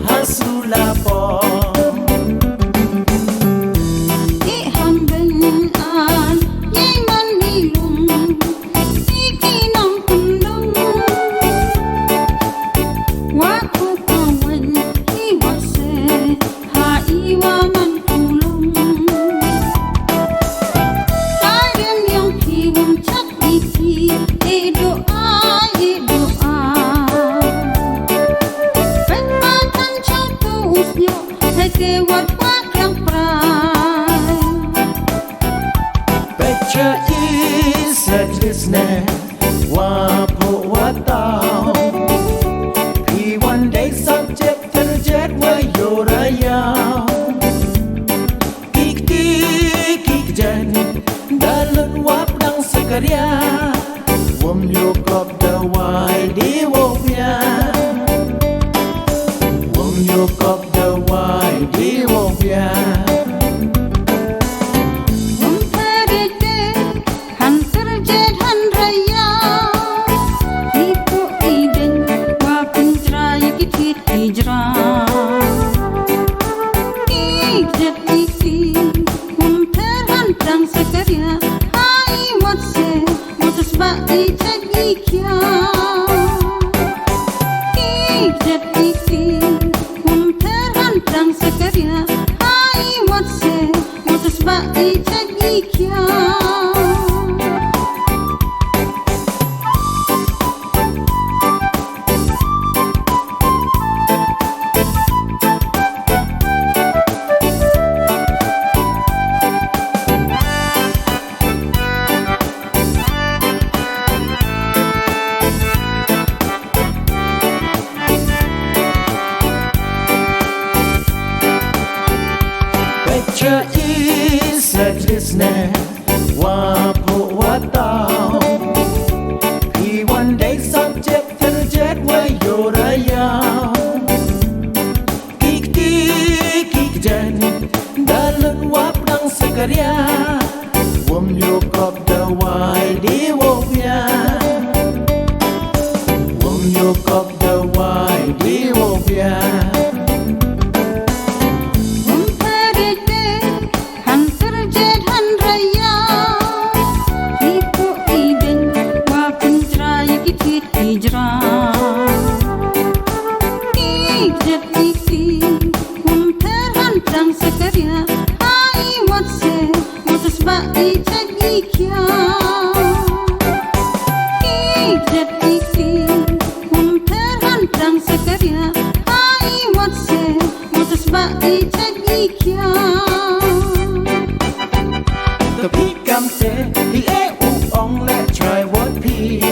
hasulapo Picture is a Disney Wapo watao Pi one day subject to the jet where you're a young Kik ti kik jen Dalun wap dang sakaria Wom yukop the wide wopya Wom yukop the wide wopya Picture is a Disney Wapo watao He one day subject to the jet where you're a young Kik ti kik jen Dalun wap dang sakaria Wom yukop the wide wopya Wom yukop the wide wopya Tapi kamte hi uong le try what pi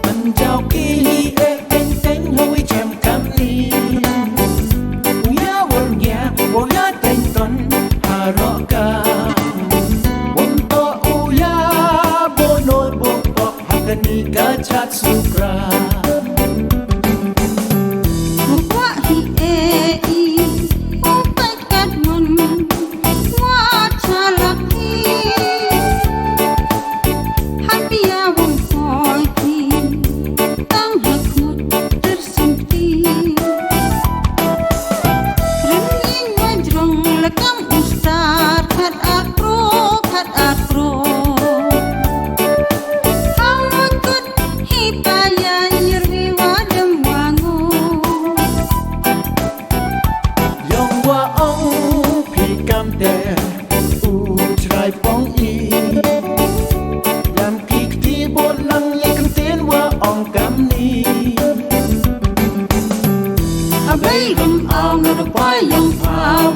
Man chao ki hi ten ten hui chem kam ni Uya wol ya ten ton haroka Won to uya bonol bok hakani ka chat shukra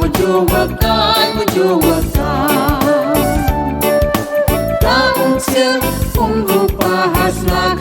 Would you work out? Would you work out? Taong siya kung rupa hasla